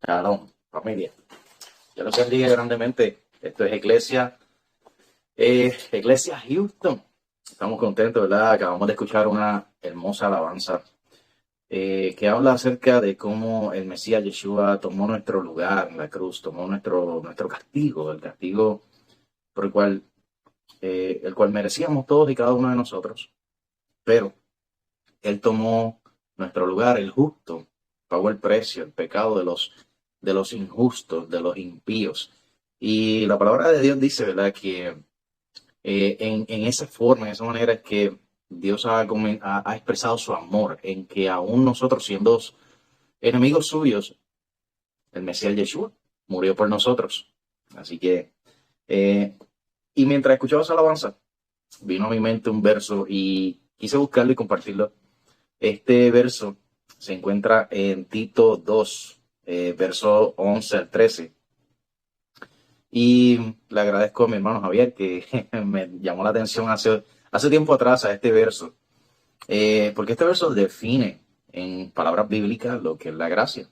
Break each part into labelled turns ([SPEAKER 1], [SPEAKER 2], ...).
[SPEAKER 1] Shalom, familia. Yo los bendiga grandemente. Esto es Iglesia Houston. Estamos contentos, ¿verdad? Acabamos de escuchar una hermosa alabanza que habla acerca de cómo el Mesías Yeshua tomó nuestro lugar en la cruz, tomó nuestro castigo, el castigo por el cual merecíamos todos y cada uno de nosotros. Pero Él tomó nuestro lugar, el justo, pagó el precio, el pecado de los injustos, de los impíos. Y la palabra de Dios dice, ¿verdad?, que en esa forma, en esa manera es que Dios ha expresado su amor, en que aún nosotros, siendo enemigos suyos, el Mesías Yeshua murió por nosotros. Así que, y mientras escuchaba esa alabanza, vino a mi mente un verso y quise buscarlo y compartirlo. Este verso se encuentra en Tito 2, verso 11 al 13. Y le agradezco a mi hermano Javier que me llamó la atención hace tiempo atrás a este verso, porque este verso define en palabras bíblicas lo que es la gracia.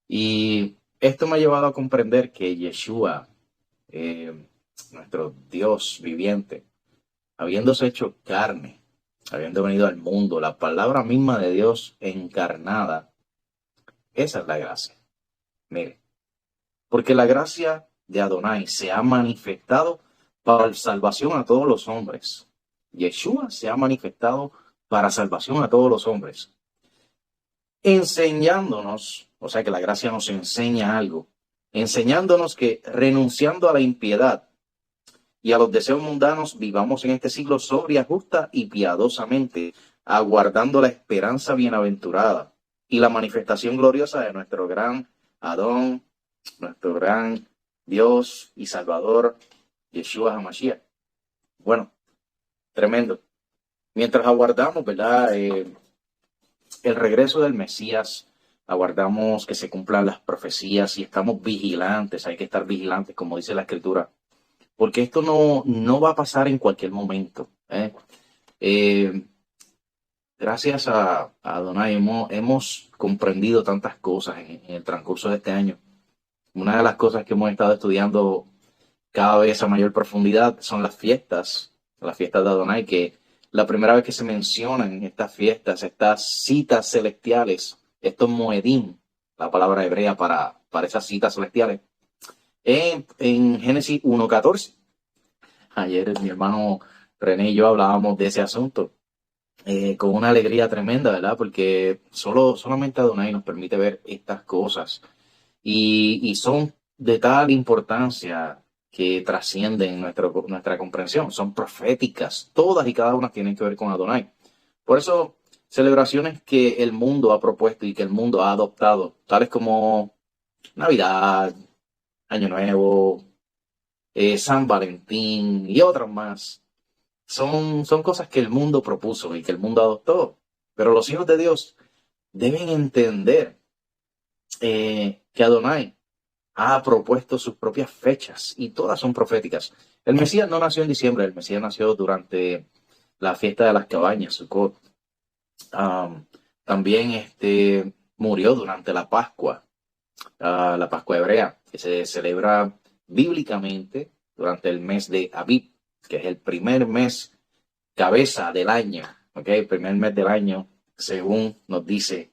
[SPEAKER 1] Y esto me ha llevado a comprender que Yeshua, eh, nuestro Dios viviente, habiéndose hecho carne, habiendo venido al mundo, la palabra misma de Dios encarnada, esa es la gracia. Mire, porque la gracia de Adonai se ha manifestado para salvación a todos los hombres. Yeshua se ha manifestado para salvación a todos los hombres, enseñándonos, o sea que la gracia nos enseña algo, enseñándonos que renunciando a la impiedad y a los deseos mundanos, vivamos en este siglo sobria, justa y piadosamente, aguardando la esperanza bienaventurada y la manifestación gloriosa de nuestro gran Adón, nuestro gran Dios y Salvador, Yeshua HaMashiach. Bueno, tremendo. Mientras aguardamos, ¿verdad?, el regreso del Mesías, aguardamos que se cumplan las profecías y estamos vigilantes, hay que estar vigilantes, como dice la Escritura, porque esto no va a pasar en cualquier momento. Eh, Gracias a Adonai hemos comprendido tantas cosas en el transcurso de este año. Una de las cosas que hemos estado estudiando cada vez a mayor profundidad son las fiestas de Adonai, que la primera vez que se mencionan estas fiestas, estas citas celestiales, estos moedim, la palabra hebrea para esas citas celestiales, en Génesis 1:14. Ayer mi hermano René y yo hablábamos de ese asunto con una alegría tremenda, ¿verdad? Porque solamente Adonai nos permite ver estas cosas y son de tal importancia que trascienden nuestra comprensión, son proféticas, todas y cada una tienen que ver con Adonai. Por eso, celebraciones que el mundo ha propuesto y que el mundo ha adoptado, tales como Navidad, Año Nuevo, San Valentín y otras más, son cosas que el mundo propuso y que el mundo adoptó. Pero los hijos de Dios deben entender que Adonai ha propuesto sus propias fechas y todas son proféticas. El Mesías no nació en diciembre, el Mesías nació durante la fiesta de las cabañas, Sukkot. Um, También murió durante la Pascua hebrea, que se celebra bíblicamente durante el mes de Abib, que es el primer mes cabeza del año, ¿ok? El primer mes del año, según nos dice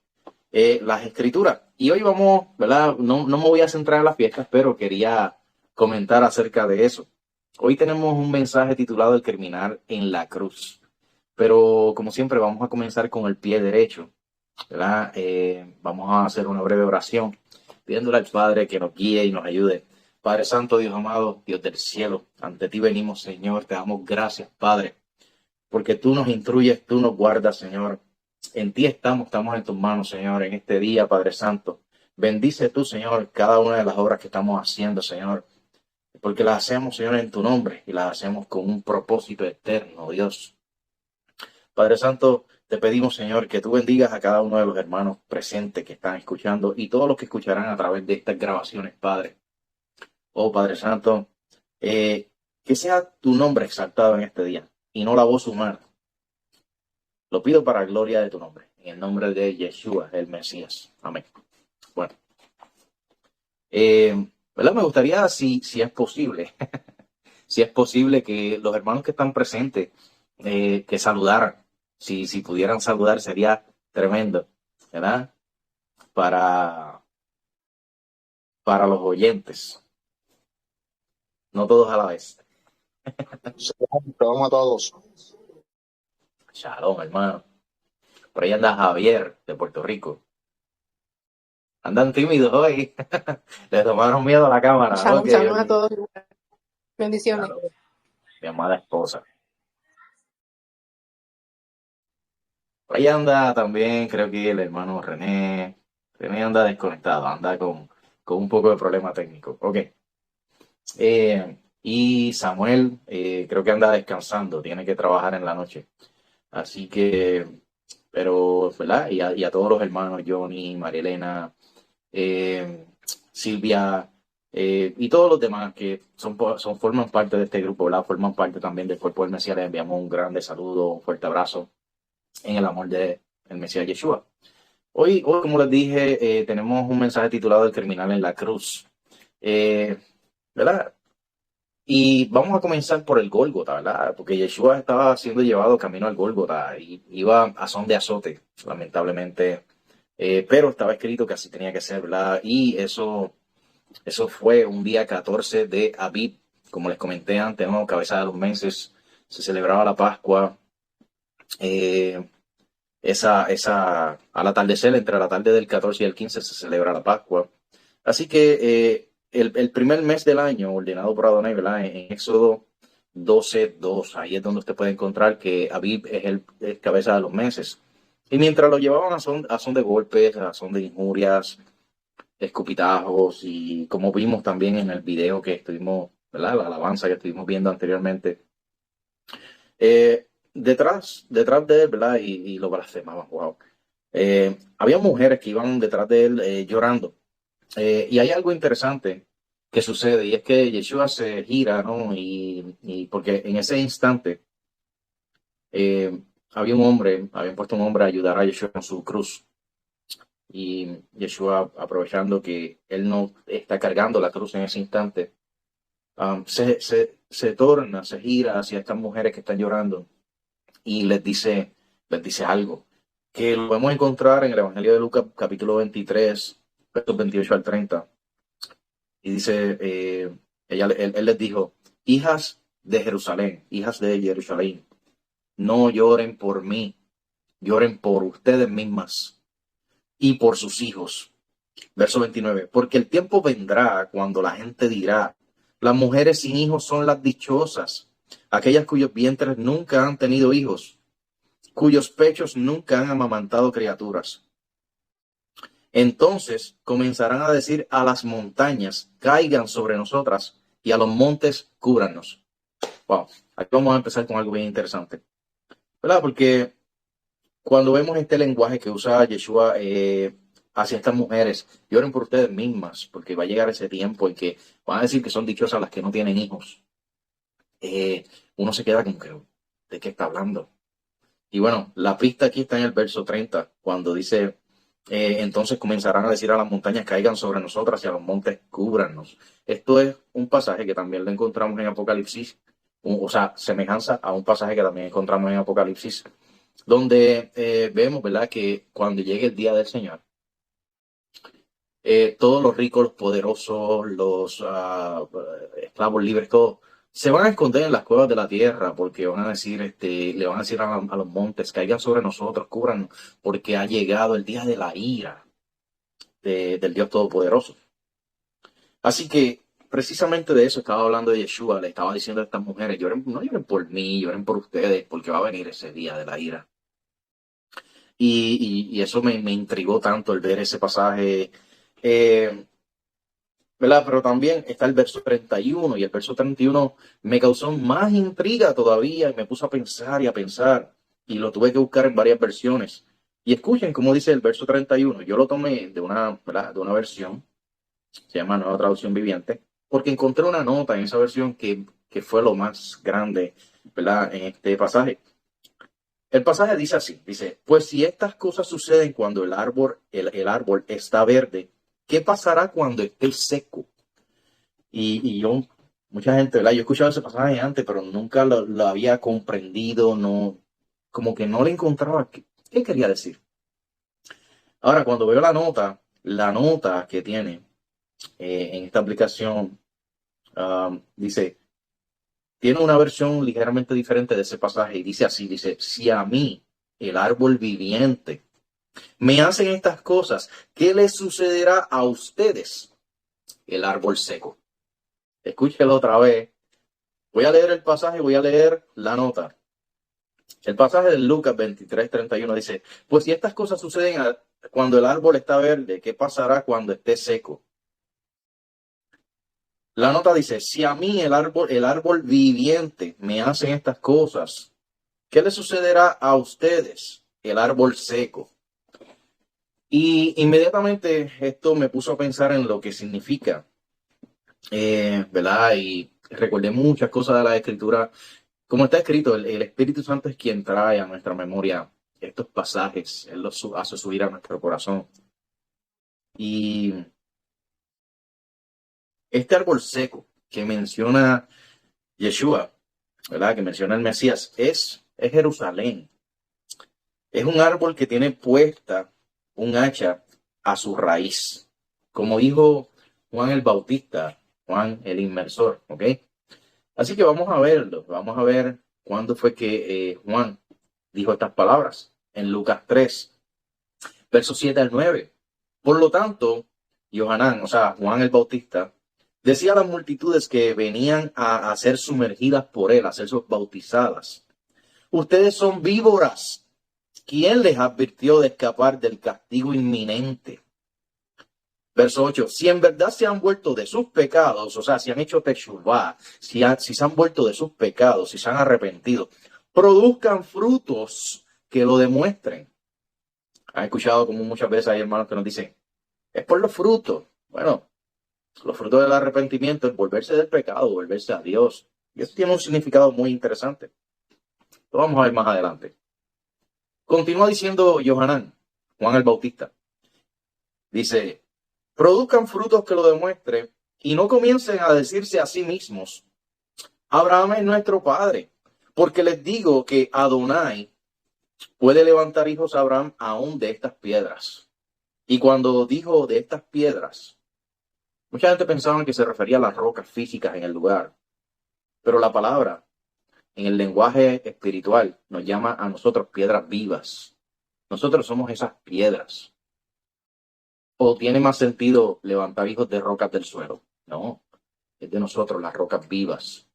[SPEAKER 1] las escrituras. Y hoy vamos, ¿verdad? No me voy a centrar en las fiestas, pero quería comentar acerca de eso. Hoy tenemos un mensaje titulado El criminal en la cruz. Pero como siempre vamos a comenzar con el pie derecho, ¿verdad? Vamos a hacer una breve oración, pidiéndole al Padre que nos guíe y nos ayude. Padre Santo, Dios amado, Dios del cielo, ante ti venimos, Señor, te damos gracias, Padre, porque tú nos instruyes, tú nos guardas, Señor. En ti estamos en tus manos, Señor, en este día, Padre Santo. Bendice tú, Señor, cada una de las obras que estamos haciendo, Señor, porque las hacemos, Señor, en tu nombre y las hacemos con un propósito eterno, Dios. Padre Santo, te pedimos, Señor, que tú bendigas a cada uno de los hermanos presentes que están escuchando y todos los que escucharán a través de estas grabaciones, Padre. Oh, Padre Santo, que sea tu nombre exaltado en este día y no la voz humana. Lo pido para la gloria de tu nombre, en el nombre de Yeshua, el Mesías. Amén. Bueno, ¿Verdad? Me gustaría, si es posible, si es posible que los hermanos que están presentes, que saludaran. Si pudieran saludar sería tremendo, ¿verdad? Para, para los oyentes, no todos a la vez.
[SPEAKER 2] Shalom a todos.
[SPEAKER 1] Shalom, hermano. Por ahí anda Javier, de Puerto Rico. Andan tímidos hoy. Le tomaron miedo a la cámara.
[SPEAKER 3] Shalom,
[SPEAKER 1] Ok,
[SPEAKER 3] shalom a
[SPEAKER 1] ok.
[SPEAKER 3] todos. Bendiciones.
[SPEAKER 1] Shalom. Mi amada esposa. Por ahí anda también, creo que el hermano René. René anda desconectado, anda con un poco de problema técnico. Ok. Y Samuel, creo que anda descansando, tiene que trabajar en la noche. Así que, pero, ¿verdad? Y a todos los hermanos, Johnny, Marielena, eh, Silvia, y todos los demás que forman parte de este grupo, ¿verdad? Forman parte también del cuerpo del Mesías. Les enviamos un grande saludo, un fuerte abrazo en el amor del Mesías Yeshua. Hoy, como les dije, tenemos un mensaje titulado El criminal en la cruz. ¿Verdad? Y vamos a comenzar por el Gólgota, ¿verdad? Porque Yeshua estaba siendo llevado camino al Gólgota y iba a son de azote, lamentablemente. Pero estaba escrito que así tenía que ser, ¿verdad? Y eso fue un día 14 de Abib, como les comenté antes, ¿no? Cabeza de los meses, se celebraba la Pascua. Eh, al atardecer, entre la tarde del 14 y el 15, se celebra la Pascua. Así que el primer mes del año, ordenado por Adonai, ¿verdad? En Éxodo 12:2, ahí es donde usted puede encontrar que Abib es el cabeza de los meses. Y mientras lo llevaban a son de golpes, a son de injurias, escupitajos, y como vimos también en el video que estuvimos, ¿verdad? La alabanza que estuvimos viendo anteriormente, detrás de él, ¿verdad? Y lo blasfemaban, wow. Había mujeres que iban detrás de él llorando. Y hay algo interesante que sucede, y es que Yeshua se gira, ¿no? Y porque en ese instante habían puesto un hombre a ayudar a Yeshua con su cruz. Y Yeshua, aprovechando que él no está cargando la cruz en ese instante, se torna, se gira hacia estas mujeres que están llorando y les dice algo que lo podemos encontrar en el Evangelio de Lucas, capítulo 23, versos 28 al 30. Y dice, él les dijo: hijas de Jerusalén, no lloren por mí, lloren por ustedes mismas y por sus hijos. Verso 29, porque el tiempo vendrá cuando la gente dirá: las mujeres sin hijos son las dichosas, aquellas cuyos vientres nunca han tenido hijos, cuyos pechos nunca han amamantado criaturas. Entonces comenzarán a decir a las montañas: caigan sobre nosotras, y a los montes cúbranos. Wow, aquí vamos a empezar con algo bien interesante, ¿verdad? Porque cuando vemos este lenguaje que usa Yeshua hacia estas mujeres: lloren por ustedes mismas, porque va a llegar ese tiempo en que van a decir que son dichosas las que no tienen hijos. Uno se queda como que, ¿de qué está hablando? Y bueno, la pista aquí está en el verso 30, cuando dice: entonces comenzarán a decir a las montañas: caigan sobre nosotras, y a los montes cúbranos. Esto es un pasaje que también lo encontramos en Apocalipsis, o sea, semejanza a un pasaje que también encontramos en Apocalipsis, donde vemos, ¿verdad?, que cuando llegue el día del Señor, todos los ricos, los poderosos, los esclavos libres, todos se van a esconder en las cuevas de la tierra, porque van a decir, le van a decir a los montes: caigan sobre nosotros, cúbranos, porque ha llegado el día de la ira del Dios Todopoderoso. Así que precisamente de eso estaba hablando de Yeshua. Le estaba diciendo a estas mujeres: no lloren por mí, lloren por ustedes, porque va a venir ese día de la ira. Y eso me intrigó tanto el ver ese pasaje, ¿verdad? Pero también está el verso 31, y el verso 31 me causó más intriga todavía, y me puso a pensar y a pensar, y lo tuve que buscar en varias versiones. Y escuchen cómo dice el verso 31. Yo lo tomé de una, ¿verdad?, de una versión, se llama Nueva Traducción Viviente, porque encontré una nota en esa versión que fue lo más grande, ¿verdad?, en este pasaje. El pasaje dice así, dice: pues si estas cosas suceden cuando el árbol está verde, ¿qué pasará cuando esté seco? Y yo, mucha gente, ¿verdad? Yo he escuchado ese pasaje antes, pero nunca lo había comprendido, no, como que no le encontraba qué quería decir. Ahora, cuando veo la nota que tiene en esta aplicación, dice, tiene una versión ligeramente diferente de ese pasaje y dice así, dice, si a mí, el árbol viviente, me hacen estas cosas, ¿qué les sucederá a ustedes, el árbol seco? Escúchelo otra vez. Voy a leer el pasaje, voy a leer la nota. El pasaje de Lucas 23:31 dice, pues si estas cosas suceden cuando el árbol está verde, ¿qué pasará cuando esté seco? La nota dice, si a mí el árbol viviente me hacen estas cosas, ¿qué le sucederá a ustedes, el árbol seco? Y inmediatamente esto me puso a pensar en lo que significa, ¿verdad? Y recordé muchas cosas de la Escritura. Como está escrito, el Espíritu Santo es quien trae a nuestra memoria estos pasajes, Él los hace subir a nuestro corazón. Y este árbol seco que menciona Yeshua, ¿verdad? Que menciona el Mesías, es Jerusalén. Es un árbol que tiene puesta un hacha a su raíz. Como dijo Juan el Bautista, Juan el Inmersor, ¿ok? Así que vamos a verlo, vamos a ver cuándo fue que Juan dijo estas palabras. En Lucas 3, versos 7 al 9. Por lo tanto, Johanán, o sea, Juan el Bautista, decía a las multitudes que venían a ser sumergidas por él, a ser bautizadas. Ustedes son víboras. ¿Quién les advirtió de escapar del castigo inminente? Verso 8. Si en verdad se han vuelto de sus pecados, o sea, si han hecho teshuvá, si se han vuelto de sus pecados, si se han arrepentido, produzcan frutos que lo demuestren. Han escuchado como muchas veces hay hermanos que nos dicen, es por los frutos. Bueno, los frutos del arrepentimiento es volverse del pecado, volverse a Dios. Y eso tiene un significado muy interesante. Lo vamos a ver más adelante. Continúa diciendo Johanán, Juan el Bautista. Dice, produzcan frutos que lo demuestren y no comiencen a decirse a sí mismos, Abraham es nuestro padre, porque les digo que Adonai puede levantar hijos a Abraham aún de estas piedras. Y cuando dijo de estas piedras, mucha gente pensaba que se refería a las rocas físicas en el lugar, pero la palabra en el lenguaje espiritual nos llama a nosotros piedras vivas. Nosotros somos esas piedras. ¿O tiene más sentido levantar hijos de rocas del suelo? No, es de nosotros las rocas vivas.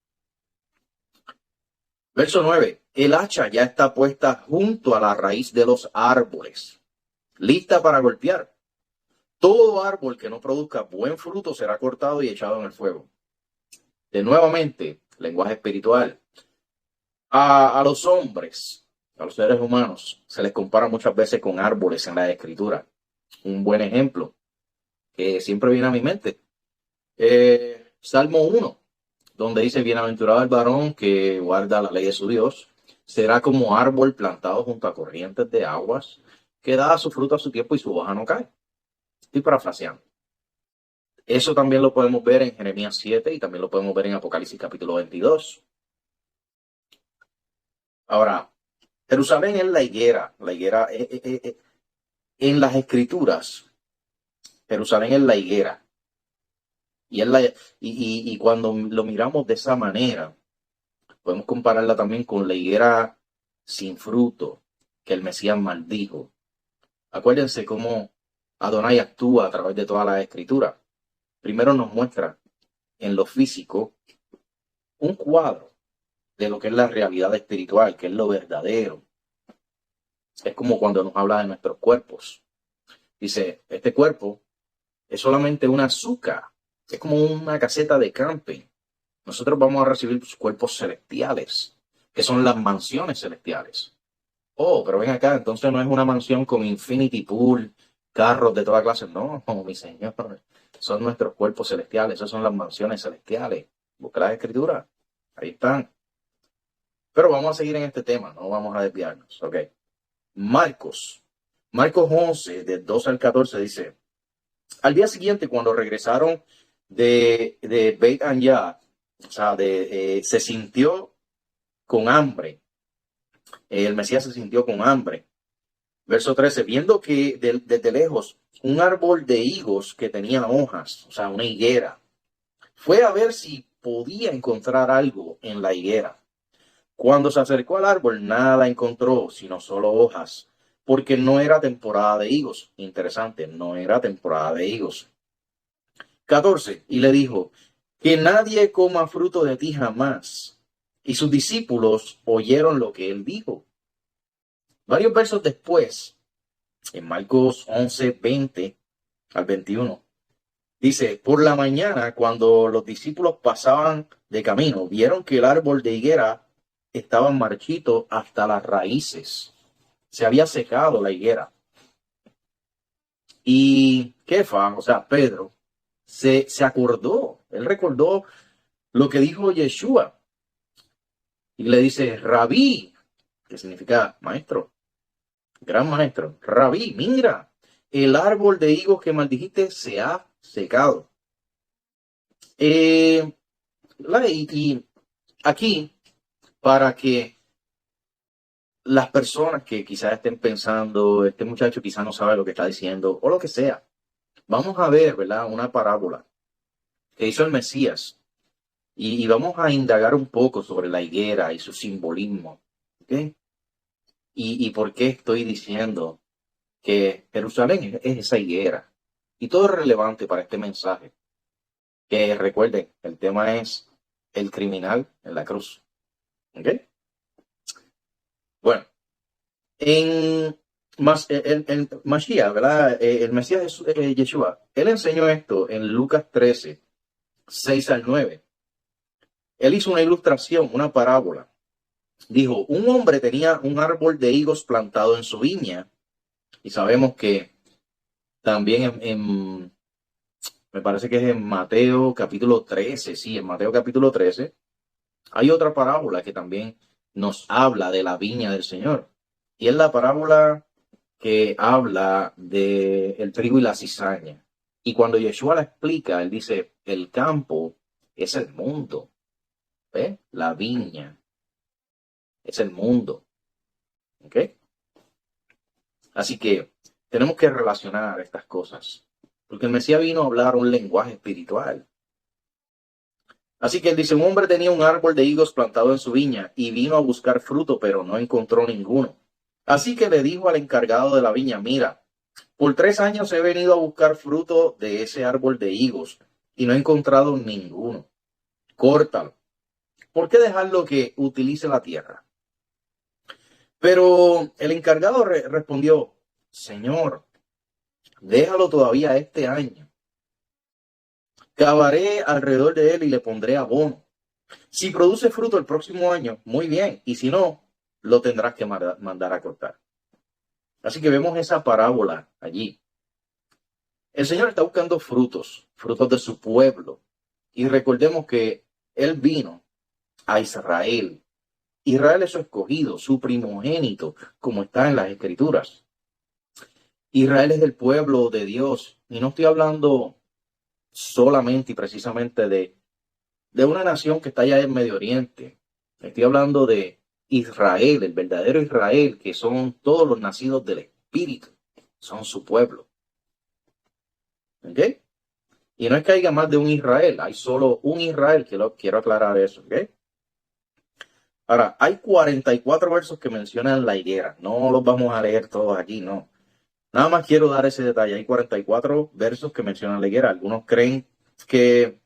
[SPEAKER 1] Verso 9. El hacha ya está puesta junto a la raíz de los árboles, lista para golpear. Todo árbol que no produzca buen fruto será cortado y echado en el fuego. De nuevamente, lenguaje espiritual. A los hombres, a los seres humanos, se les compara muchas veces con árboles en la Escritura. Un buen ejemplo que siempre viene a mi mente. Salmo 1, donde dice, bienaventurado el varón que guarda la ley de su Dios, será como árbol plantado junto a corrientes de aguas, que da su fruto a su tiempo y su hoja no cae. Estoy parafraseando. Eso también lo podemos ver en Jeremías 7 y también lo podemos ver en Apocalipsis capítulo 22. Ahora, Jerusalén es la higuera. En las Escrituras, Jerusalén es la higuera. Y cuando lo miramos de esa manera, podemos compararla también con la higuera sin fruto que el Mesías maldijo. Acuérdense cómo Adonai actúa a través de toda la Escritura. Primero nos muestra en lo físico un cuadro de lo que es la realidad espiritual, que es lo verdadero. Es como cuando nos habla de nuestros cuerpos. Dice, este cuerpo es solamente un azúcar, es como una caseta de camping. Nosotros vamos a recibir cuerpos celestiales, que son las mansiones celestiales. Oh, pero ven acá, entonces no es una mansión con infinity pool, carros de toda clase. No, mi Señor, son nuestros cuerpos celestiales, esas son las mansiones celestiales. Busca las escrituras, ahí están. Pero vamos a seguir en este tema, no vamos a desviarnos, ¿ok? Marcos 11, del 12 al 14 dice, Al día siguiente, cuando regresaron de Beit Anya, o sea, se sintió con hambre. El Mesías se sintió con hambre. Verso 13, viendo que desde lejos un árbol de higos que tenía hojas, o sea, una higuera, fue a ver si podía encontrar algo en la higuera. Cuando se acercó al árbol, nada encontró, sino solo hojas, porque no era temporada de higos. Interesante, no era temporada de higos. 14, y le dijo, que nadie coma fruto de ti jamás. Y sus discípulos oyeron lo que él dijo. Varios versos después, en Marcos 11, 20 al 21, dice, por la mañana, cuando los discípulos pasaban de camino, vieron que el árbol de higuera estaba marchito hasta las raíces. Se había secado la higuera. Y Kefa, o sea, Pedro, se acordó, él recordó lo que dijo Yeshua. Y le dice, Rabí, que significa maestro, gran maestro. Rabí, mira, el árbol de higos que maldijiste se ha secado. Y aquí, para que las personas que quizás estén pensando, este muchacho quizás no sabe lo que está diciendo, o lo que sea, vamos a ver, ¿verdad? Una parábola que hizo el Mesías. Y vamos a indagar un poco sobre la higuera y su simbolismo. ¿Ok? Y por qué estoy diciendo que Jerusalén es esa higuera. Y todo es relevante para este mensaje. Que recuerden, el tema es el criminal en la cruz. ¿Ok? Bueno, en el Mashiach, ¿verdad? El Mesías Yeshua, él enseñó esto en Lucas 13, 6 al 9. Él hizo una ilustración, una parábola. Dijo, un hombre tenía un árbol de higos plantado en su viña. Y sabemos que también me parece que es en Mateo capítulo 13, sí, en Mateo capítulo 13, hay otra parábola que también nos habla de la viña del Señor. Y es la parábola que habla de el trigo y la cizaña. Y cuando Yeshua la explica, él dice, el campo es el mundo, ¿ve? La viña es el mundo, ¿ok? Así que tenemos que relacionar estas cosas, porque el Mesías vino a hablar un lenguaje espiritual. Así que él dice, un hombre tenía un árbol de higos plantado en su viña y vino a buscar fruto, pero no encontró ninguno. Así que le dijo al encargado de la viña, mira, por 3 años he venido a buscar fruto de ese árbol de higos y no he encontrado ninguno. Córtalo. ¿Por qué dejarlo que utilice la tierra? Pero el encargado respondió, Señor, déjalo todavía este año. Cavaré alrededor de él y le pondré abono. Si produce fruto el próximo año, muy bien. Y si no, lo tendrás que mandar a cortar. Así que vemos esa parábola allí. El Señor está buscando frutos, frutos de su pueblo. Y recordemos que Él vino a Israel. Israel es su escogido, su primogénito, como está en las Escrituras. Israel es el pueblo de Dios. Y no estoy hablando solamente y precisamente de una nación que está allá en Medio Oriente. Estoy hablando de Israel, el verdadero Israel, que son todos los nacidos del Espíritu. Son su pueblo. ¿Ok? Y no es que haya más de un Israel, hay solo un Israel, quiero aclarar eso. ¿Ok? Ahora, hay 44 versos que mencionan la higuera. No los vamos a leer todos aquí, no. Nada más quiero dar ese detalle. Hay 44 versos que mencionan la higuera. Algunos creen que,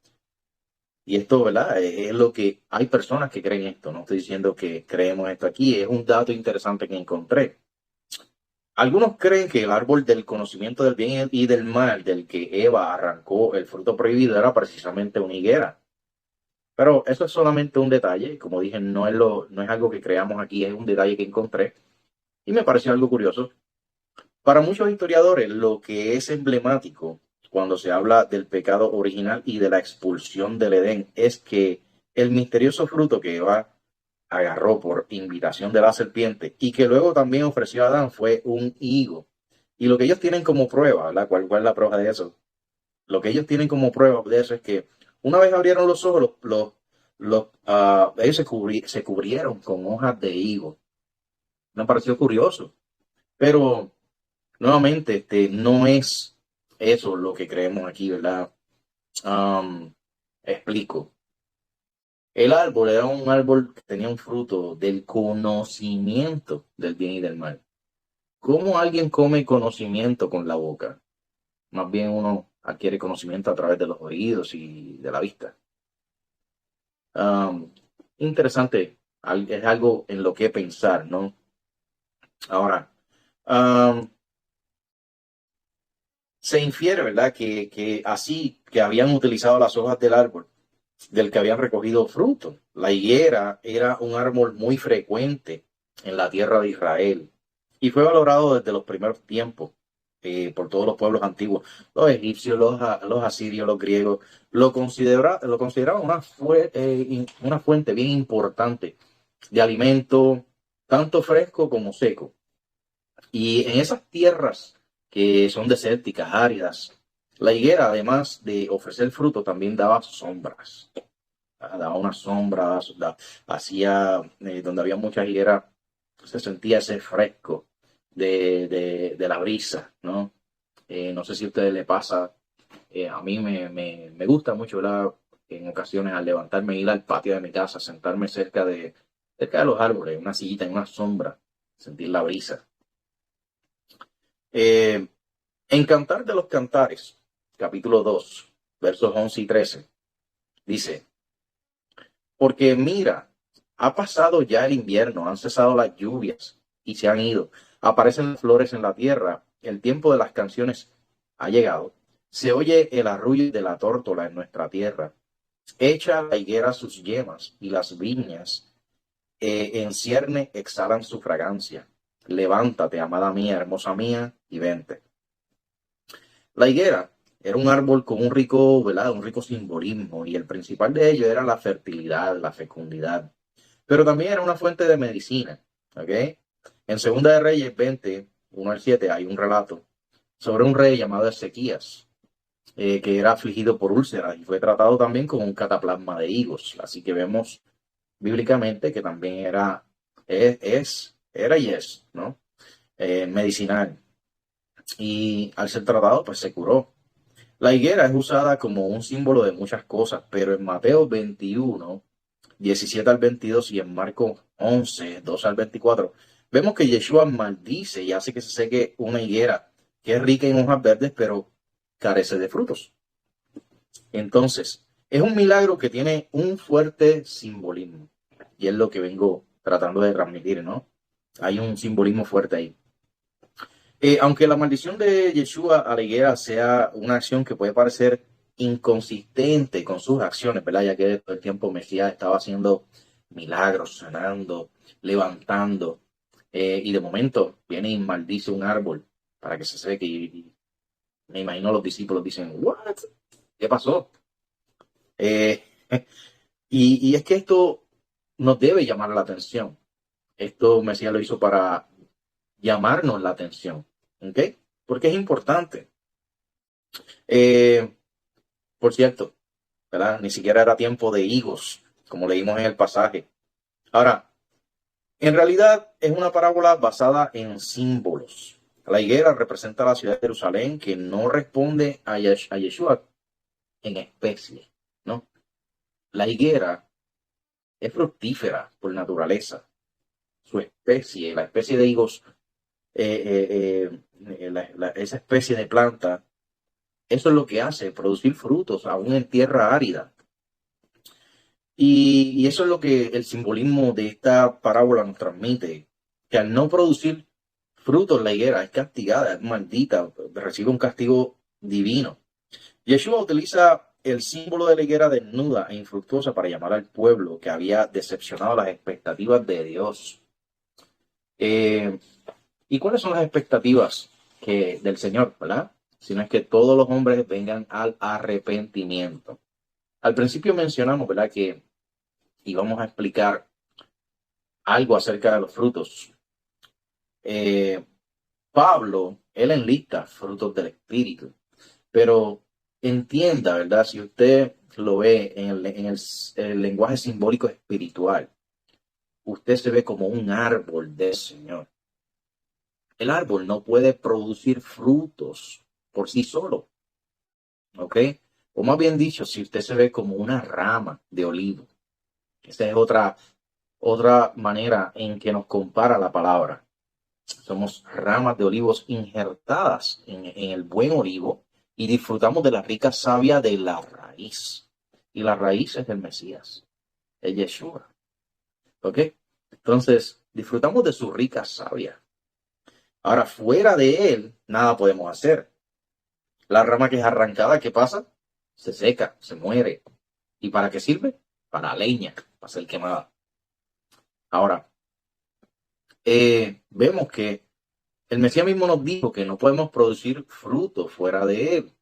[SPEAKER 1] y esto, ¿verdad? Es lo que hay personas que creen esto. No estoy diciendo que creemos esto aquí. Es un dato interesante que encontré. Algunos creen que el árbol del conocimiento del bien y del mal, del que Eva arrancó el fruto prohibido, era precisamente una higuera. Pero eso es solamente un detalle. Como dije, no es algo que creamos aquí, es un detalle que encontré. Y me pareció algo curioso. Para muchos historiadores, lo que es emblemático cuando se habla del pecado original y de la expulsión del Edén es que el misterioso fruto que Eva agarró por invitación de la serpiente y que luego también ofreció a Adán fue un higo. Y lo que ellos tienen como prueba, ¿verdad? ¿Cuál es la prueba de eso? Lo que ellos tienen como prueba de eso es que una vez abrieron los ojos, ellos se cubrieron con hojas de higo. Me pareció curioso. Pero nuevamente, no es eso lo que creemos aquí, ¿verdad? Explico. El árbol era un árbol que tenía un fruto del conocimiento del bien y del mal. ¿Cómo alguien come conocimiento con la boca? Más bien uno adquiere conocimiento a través de los oídos y de la vista. Um, Interesante, es algo en lo que pensar, ¿no? Ahora, um, se infiere, ¿verdad? Que así que habían utilizado las hojas del árbol del que habían recogido fruto. La higuera era un árbol muy frecuente en la tierra de Israel y fue valorado desde los primeros tiempos por todos los pueblos antiguos. Los egipcios, los asirios, los griegos lo consideraban una fuente bien importante de alimento, tanto fresco como seco. Y en esas tierras que son desérticas, áridas, la higuera, además de ofrecer fruto, también daba sombras. Daba unas sombras, hacía, donde había mucha higuera, se sentía ese fresco de la brisa, ¿no? No sé si a ustedes les pasa, a mí me gusta mucho, ¿verdad? En ocasiones al levantarme, ir al patio de mi casa, sentarme cerca de los árboles, en una sillita, en una sombra, sentir la brisa. En Cantar de los Cantares, capítulo 2, versos 11 y 13, dice: porque mira, ha pasado ya el invierno, han cesado las lluvias y se han ido. Aparecen las flores en la tierra, el tiempo de las canciones ha llegado. Se oye el arrullo de la tórtola en nuestra tierra. Echa la higuera sus yemas y las viñas en cierne exhalan su fragancia. Levántate, amada mía, hermosa mía, y vente. La higuera era un árbol con un rico, ¿verdad? Un rico simbolismo, y el principal de ello era la fertilidad, la fecundidad. Pero también era una fuente de medicina, ¿ok? En Segunda de Reyes 20, 1 al 7, hay un relato sobre un rey llamado Ezequías, que era afligido por úlceras y fue tratado también con un cataplasma de higos. Así que vemos bíblicamente que también era y es, ¿no? Medicinal. Y al ser tratado, pues se curó. La higuera es usada como un símbolo de muchas cosas, pero en Mateo 21, 17 al 22 y en Marcos 11, 2 al 24, vemos que Yeshua maldice y hace que se seque una higuera que es rica en hojas verdes, pero carece de frutos. Entonces, es un milagro que tiene un fuerte simbolismo. Y es lo que vengo tratando de transmitir, ¿no? Hay un simbolismo fuerte ahí. Aunque la maldición de Yeshua a la higuera sea una acción que puede parecer inconsistente con sus acciones, ¿verdad? Ya que todo el tiempo Mesías estaba haciendo milagros, sanando, levantando, y de momento viene y maldice un árbol para que se seque. Y me imagino los discípulos dicen: ¿What? ¿Qué pasó? Eh, y es que esto nos debe llamar la atención. Esto Mesías lo hizo para llamarnos la atención, ¿ok? Porque es importante. Eh, por cierto, ¿verdad? Ni siquiera era tiempo de higos, como leímos en el pasaje. Ahora, en realidad es una parábola basada en símbolos. La higuera representa la ciudad de Jerusalén, que no responde a Yeshua en especie, ¿no? La higuera es fructífera por naturaleza. Su especie, la especie de higos, esa especie de planta, eso es lo que hace, producir frutos aún en tierra árida. Y eso es lo que el simbolismo de esta parábola nos transmite, que al no producir frutos la higuera es castigada, es maldita, recibe un castigo divino. Yeshua utiliza el símbolo de la higuera desnuda e infructuosa para llamar al pueblo que había decepcionado las expectativas de Dios. ¿Y cuáles son las expectativas del Señor, verdad? Sino es que todos los hombres vengan al arrepentimiento. Al principio mencionamos, ¿verdad?, que íbamos a explicar algo acerca de los frutos. Pablo, él enlista frutos del Espíritu, pero entienda, ¿verdad? Si usted lo ve el lenguaje simbólico espiritual, usted se ve como un árbol del Señor. El árbol no puede producir frutos por sí solo, ¿ok? O más bien dicho, si usted se ve como una rama de olivo, esa es otra manera en que nos compara la palabra. Somos ramas de olivos injertadas en el buen olivo y disfrutamos de la rica savia de la raíz. Y la raíz es el Mesías, el Yeshua. ¿Ok? Entonces, disfrutamos de su rica savia. Ahora, fuera de él, nada podemos hacer. La rama que es arrancada, ¿qué pasa? Se seca, se muere. ¿Y para qué sirve? Para leña, para ser quemada. Ahora, vemos que el Mesías mismo nos dijo que no podemos producir fruto fuera de él.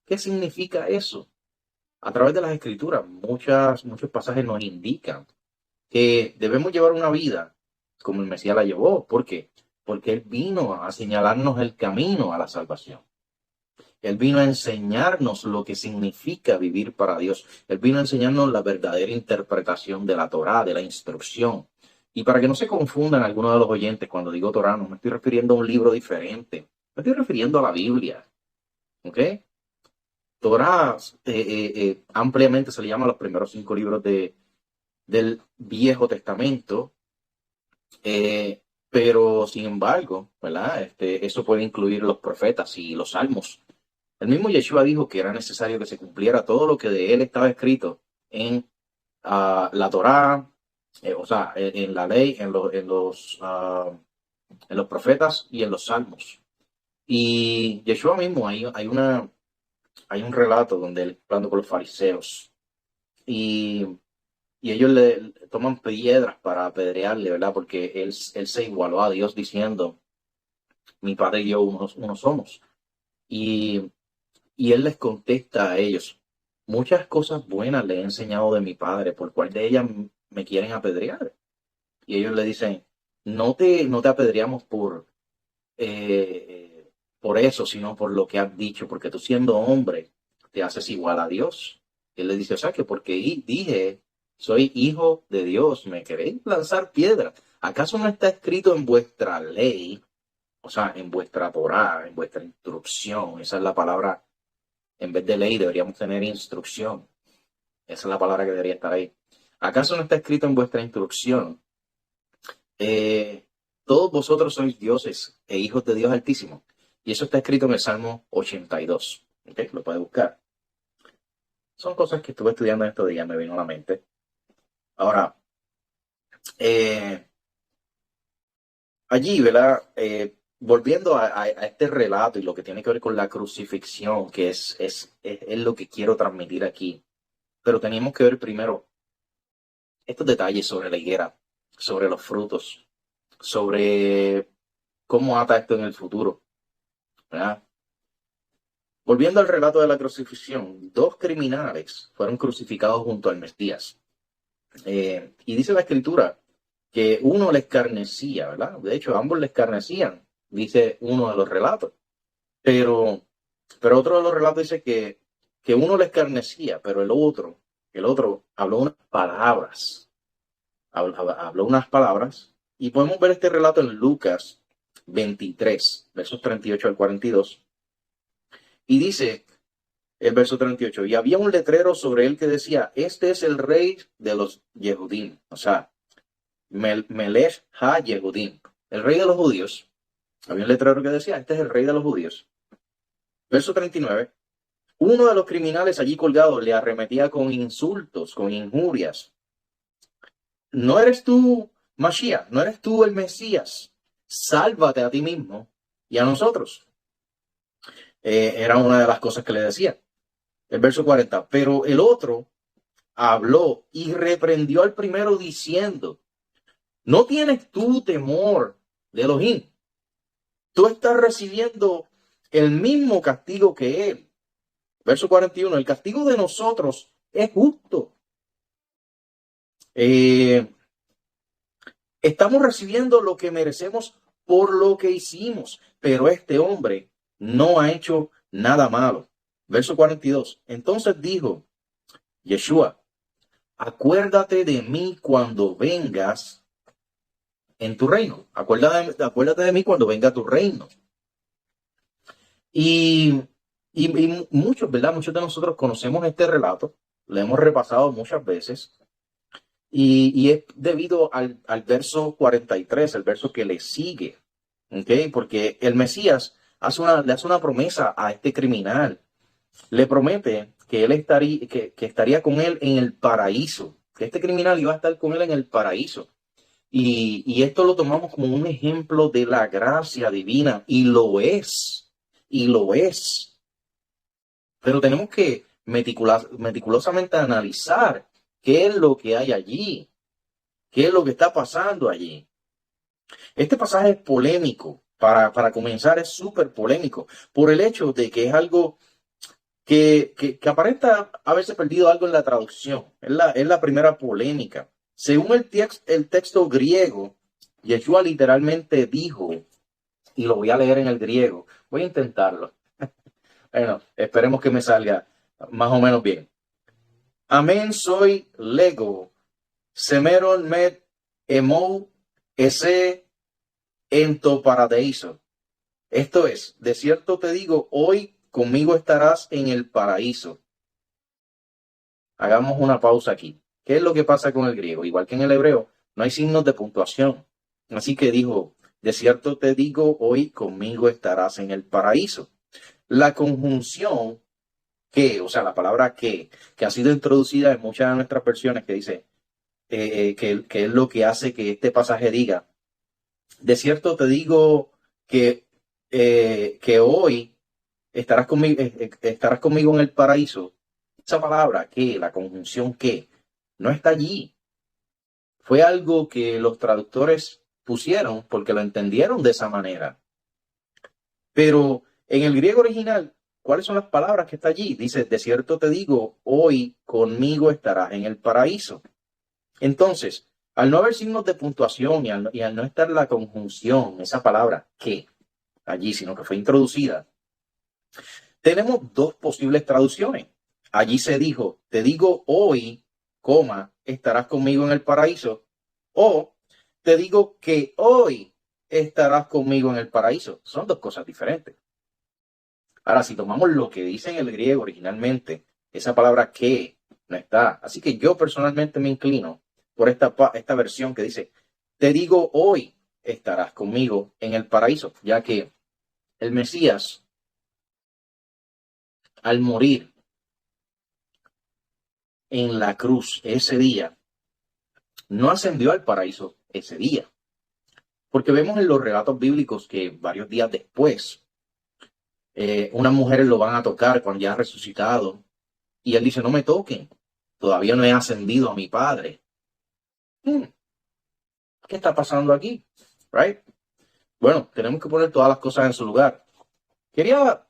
[SPEAKER 1] ¿Qué significa eso? A través de las Escrituras, muchos pasajes nos indican que debemos llevar una vida como el Mesías la llevó. ¿Por qué? Porque Él vino a señalarnos el camino a la salvación. Él vino a enseñarnos lo que significa vivir para Dios. Él vino a enseñarnos la verdadera interpretación de la Torá, de la instrucción. Y para que no se confundan algunos de los oyentes, cuando digo Torá, no me estoy refiriendo a un libro diferente. Me estoy refiriendo a la Biblia. ¿Ok? Torá ampliamente se le llama los primeros 5 libros del Viejo Testamento. Pero sin embargo, ¿verdad? Eso puede incluir los profetas y los salmos. El mismo Yeshua dijo que era necesario que se cumpliera todo lo que de él estaba escrito en la Torá, o sea, en la ley, en los profetas y en los salmos. Y Yeshua mismo, hay un relato donde él está hablando con los fariseos y ellos le toman piedras para apedrearle, ¿verdad? Porque él se igualó a Dios diciendo, mi padre y yo uno somos. Y él les contesta a ellos, muchas cosas buenas le he enseñado de mi padre, por cuál de ellas me quieren apedrear. Y ellos le dicen, no te apedreamos por eso, sino por lo que has dicho, porque tú siendo hombre te haces igual a Dios. Y él le dice, o sea, que porque dije, soy hijo de Dios, me queréis lanzar piedras. ¿Acaso no está escrito en vuestra ley, o sea, en vuestra Torá, en vuestra instrucción? Esa es la palabra. En vez de ley deberíamos tener instrucción. Esa es la palabra que debería estar ahí. ¿Acaso no está escrito en vuestra instrucción? Todos vosotros sois dioses e hijos de Dios Altísimo. Y eso está escrito en el Salmo 82. ¿Okay? Lo puede buscar. Son cosas que estuve estudiando en estos días, me vino a la mente. Ahora, allí, ¿verdad? Volviendo a este relato y lo que tiene que ver con la crucifixión, que es lo que quiero transmitir aquí. Pero teníamos que ver primero estos detalles sobre la higuera, sobre los frutos, sobre cómo ata esto en el futuro, ¿verdad? Volviendo al relato de la crucifixión, 2 criminales fueron crucificados junto al Mesías. Y dice la Escritura que uno le escarnecía, ¿verdad? De hecho, ambos le escarnecían, dice uno de los relatos. Pero otro de los relatos dice que uno le escarnecía, pero el otro habló unas palabras. Habló unas palabras. Y podemos ver este relato en Lucas 23, versos 38 al 42. Y dice el verso 38, y había un letrero sobre él que decía, este es el rey de los Yehudim, o sea, Melech ha-Yehudim, el rey de los judíos. Había un letrero que decía, este es el rey de los judíos. Verso 39, uno de los criminales allí colgado le arremetía con insultos, con injurias. ¿No eres tú Mashiach? ¿No eres tú el Mesías? Sálvate a ti mismo y a nosotros. Era una de las cosas que le decía. El verso 40. Pero el otro habló y reprendió al primero diciendo, ¿no tienes tú temor de Elohim? Tú estás recibiendo el mismo castigo que él. Verso 41. El castigo de nosotros es justo. Estamos recibiendo lo que merecemos por lo que hicimos, pero este hombre no ha hecho nada malo. Verso 42. Entonces dijo Yeshua, acuérdate de mí cuando vengas en tu reino. Acuérdate de mí cuando venga tu reino. Y muchos, ¿verdad? Muchos de nosotros conocemos este relato, lo hemos repasado muchas veces, y es debido al verso 43, el verso que le sigue, ¿ok? Porque el Mesías le hace una promesa a este criminal. Le promete que él que estaría con él en el paraíso, que este criminal iba a estar con él en el paraíso. Y esto lo tomamos como un ejemplo de la gracia divina, y lo es, y lo es. Pero tenemos que meticulosamente analizar qué es lo que hay allí, qué es lo que está pasando allí. Este pasaje es polémico, para comenzar es súper polémico, por el hecho de que es algo que aparenta haberse perdido algo en la traducción. Es la primera polémica. Según el texto griego, Yeshua literalmente dijo, y lo voy a leer en el griego, voy a intentarlo. Bueno, esperemos que me salga más o menos bien. Amén soy lego, semeron med emou ese ento paradeiso. Esto es, de cierto te digo, hoy conmigo estarás en el paraíso. Hagamos una pausa aquí. ¿Qué es lo que pasa con el griego? Igual que en el hebreo, no hay signos de puntuación. Así que dijo, de cierto te digo, hoy conmigo estarás en el paraíso. La conjunción que, o sea, la palabra que ha sido introducida en muchas de nuestras versiones, que dice, que es lo que hace que este pasaje diga, de cierto te digo que hoy estarás conmigo en el paraíso. Esa palabra que, la conjunción que, no está allí. Fue algo que los traductores pusieron porque lo entendieron de esa manera. Pero en el griego original, ¿cuáles son las palabras que está allí? Dice, de cierto te digo, hoy conmigo estarás en el paraíso. Entonces, al no haber signos de puntuación y al no estar la conjunción, esa palabra que allí, sino que fue introducida, tenemos dos posibles traducciones. Allí se dijo, te digo hoy, estarás conmigo en el paraíso, o te digo que hoy estarás conmigo en el paraíso. Son dos cosas diferentes. Ahora, si tomamos lo que dice en el griego originalmente, esa palabra que no está. Así que yo personalmente me inclino por esta versión que dice, te digo hoy estarás conmigo en el paraíso, ya que el Mesías, al morir en la cruz ese día, no ascendió al paraíso ese día. Porque vemos en los relatos bíblicos que varios días después, unas mujeres lo van a tocar cuando ya ha resucitado. Y él dice, no me toquen, todavía no he ascendido a mi Padre. ¿Qué está pasando aquí? Right? Bueno, tenemos que poner todas las cosas en su lugar. Quería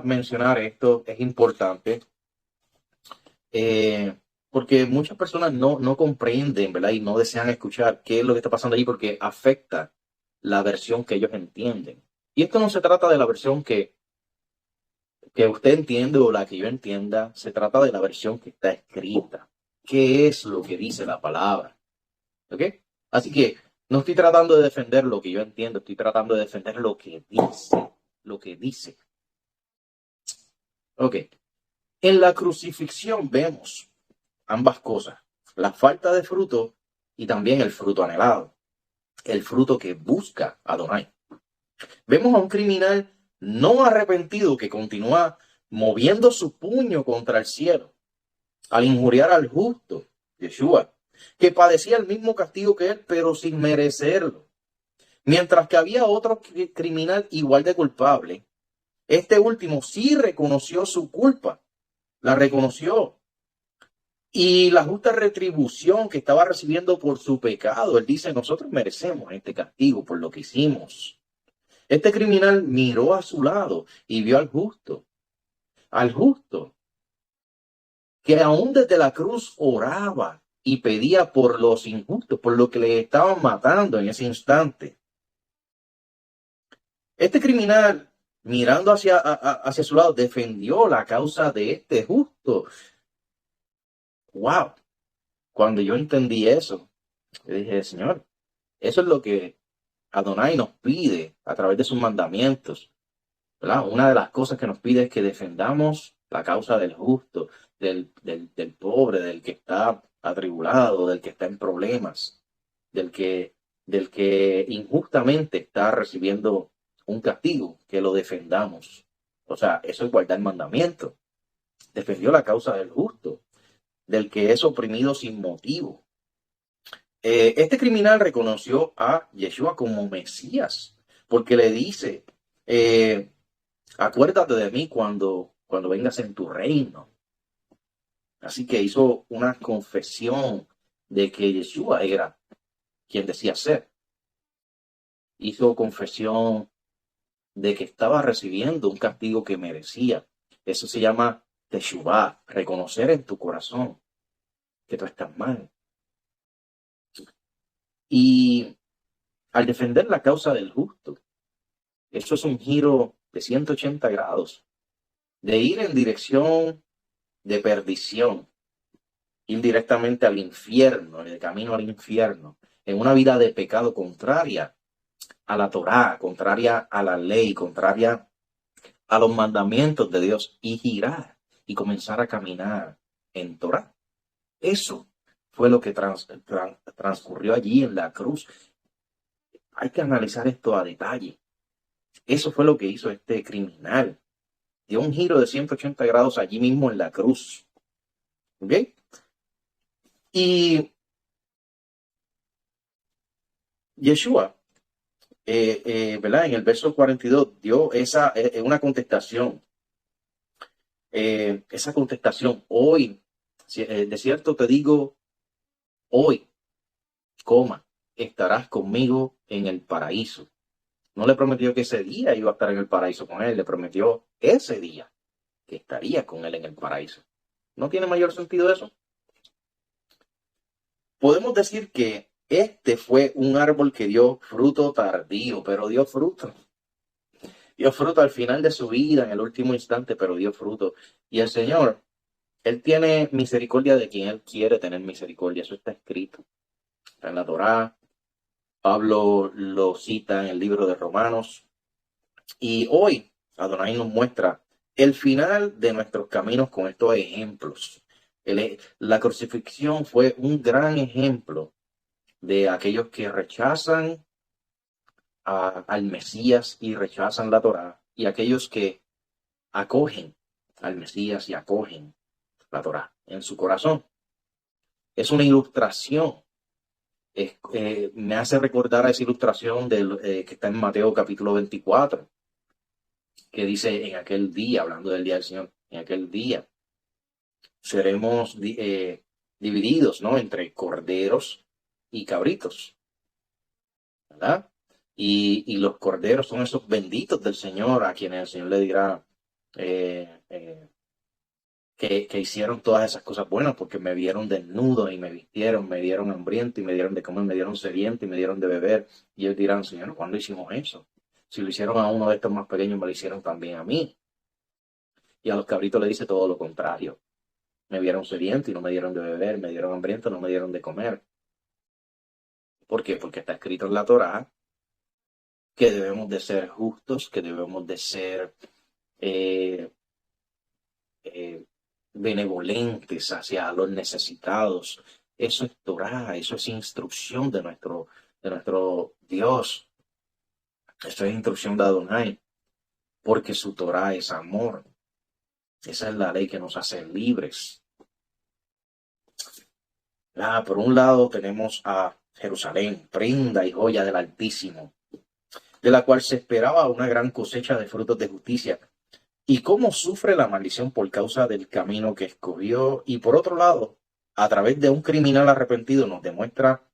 [SPEAKER 1] mencionar esto, es importante, porque muchas personas no comprenden, ¿verdad? Y no desean escuchar qué es lo que está pasando allí porque afecta la versión que ellos entienden. Y esto no se trata de la versión que usted entiende o la que yo entienda, se trata de la versión que está escrita. ¿Qué es lo que dice la palabra? ¿Ok? Así que no estoy tratando de defender lo que yo entiendo, estoy tratando de defender lo que dice. Lo que dice. Ok. En la crucifixión vemos ambas cosas. La falta de fruto y también el fruto anhelado. El fruto que busca Adonai. Vemos a un criminal no arrepentido que continúa moviendo su puño contra el cielo al injuriar al justo, Yeshua, que padecía el mismo castigo que él, pero sin merecerlo. Mientras que había otro criminal igual de culpable, este último sí reconoció su culpa, la reconoció. Y la justa retribución que estaba recibiendo por su pecado, él dice, nosotros merecemos este castigo por lo que hicimos. Este criminal miró a su lado y vio al justo, que aún desde la cruz oraba y pedía por los injustos, por lo que le estaban matando en ese instante. Este criminal, mirando hacia su lado, defendió la causa de este justo. ¡Wow! Cuando yo entendí eso, yo dije, Señor, eso es lo que Adonai nos pide a través de sus mandamientos, ¿verdad? Una de las cosas que nos pide es que defendamos la causa del justo, del pobre, del que está atribulado, del que está en problemas, del que injustamente está recibiendo un castigo, que lo defendamos. O sea, eso es guardar el mandamiento. Defendió la causa del justo, del que es oprimido sin motivo. Este criminal reconoció a Yeshua como Mesías, porque le dice, acuérdate de mí cuando vengas en tu reino. Así que hizo una confesión de que Yeshua era quien decía ser. Hizo confesión de que estaba recibiendo un castigo que merecía. Eso se llama Teshuvah, reconocer en tu corazón que tú estás mal. Y al defender la causa del justo, eso es un giro de 180 grados, de ir en dirección de perdición, ir directamente al infierno, el camino al infierno, en una vida de pecado contraria a la Torá, contraria a la ley, contraria a los mandamientos de Dios, y girar y comenzar a caminar en Torá. Eso fue lo que transcurrió allí en la cruz. Hay que analizar esto a detalle. Eso fue lo que hizo este criminal. Dio un giro de 180 grados allí mismo en la cruz. ¿Ok? Y Yeshua, ¿verdad? En el verso 42 dio una contestación. Esa contestación, hoy, de cierto te digo, hoy, estarás conmigo en el paraíso. No le prometió que ese día iba a estar en el paraíso con él, le prometió ese día que estaría con él en el paraíso. ¿No tiene mayor sentido eso? Podemos decir que este fue un árbol que dio fruto tardío, pero dio fruto. Dio fruto al final de su vida, en el último instante, pero dio fruto. Y el Señor, Él tiene misericordia de quien Él quiere tener misericordia. Eso está escrito. Está en la Torá. Pablo lo cita en el libro de Romanos. Y hoy Adonai nos muestra el final de nuestros caminos con estos ejemplos. La crucifixión fue un gran ejemplo de aquellos que rechazan al Mesías y rechazan la Torá, y aquellos que acogen al Mesías y acogen la Torá en su corazón. Es una ilustración. Me hace recordar a esa ilustración que está en Mateo capítulo 24, que dice en aquel día, hablando del día del Señor, en aquel día seremos divididos, ¿no? Entre corderos y cabritos, ¿verdad? Y los corderos son esos benditos del Señor, a quienes el Señor le dirá que hicieron todas esas cosas buenas porque me vieron desnudo y me vistieron, me dieron hambriento y me dieron de comer, me dieron sediento y me dieron de beber. Y ellos dirán, Señor, ¿cuándo hicimos eso? Si lo hicieron a uno de estos más pequeños, me lo hicieron también a mí. Y a los cabritos le dice todo lo contrario. Me vieron sediento y no me dieron de beber, me dieron hambriento y no me dieron de comer. ¿Por qué? Porque está escrito en la Torá que debemos de ser justos, que debemos de ser benevolentes hacia los necesitados. Eso es Torá, eso es instrucción de nuestro Dios. Eso es instrucción de Adonai, porque su Torá es amor. Esa es la ley que nos hace libres. Por un lado tenemos a Jerusalén, prenda y joya del Altísimo, de la cual se esperaba una gran cosecha de frutos de justicia, y cómo sufre la maldición por causa del camino que escogió. Y por otro lado, a través de un criminal arrepentido, nos demuestra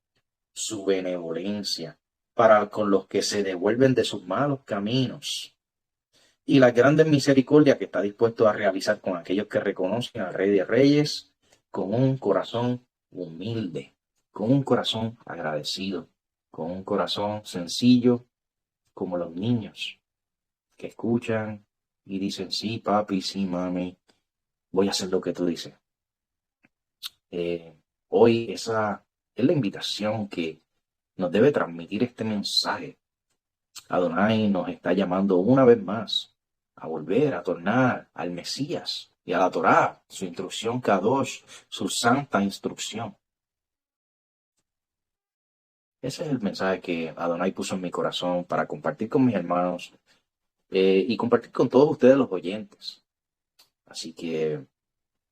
[SPEAKER 1] su benevolencia para con los que se devuelven de sus malos caminos, y las grandes misericordias que está dispuesto a realizar con aquellos que reconocen al Rey de Reyes con un corazón humilde, con un corazón agradecido, con un corazón sencillo, como los niños que escuchan y dicen, sí, papi, sí, mami, voy a hacer lo que tú dices. Hoy esa es la invitación que nos debe transmitir este mensaje. Adonai nos está llamando una vez más a volver, a tornar al Mesías y a la Torá, su instrucción Kadosh, su santa instrucción. Ese es el mensaje que Adonai puso en mi corazón para compartir con mis hermanos y compartir con todos ustedes los oyentes. Así que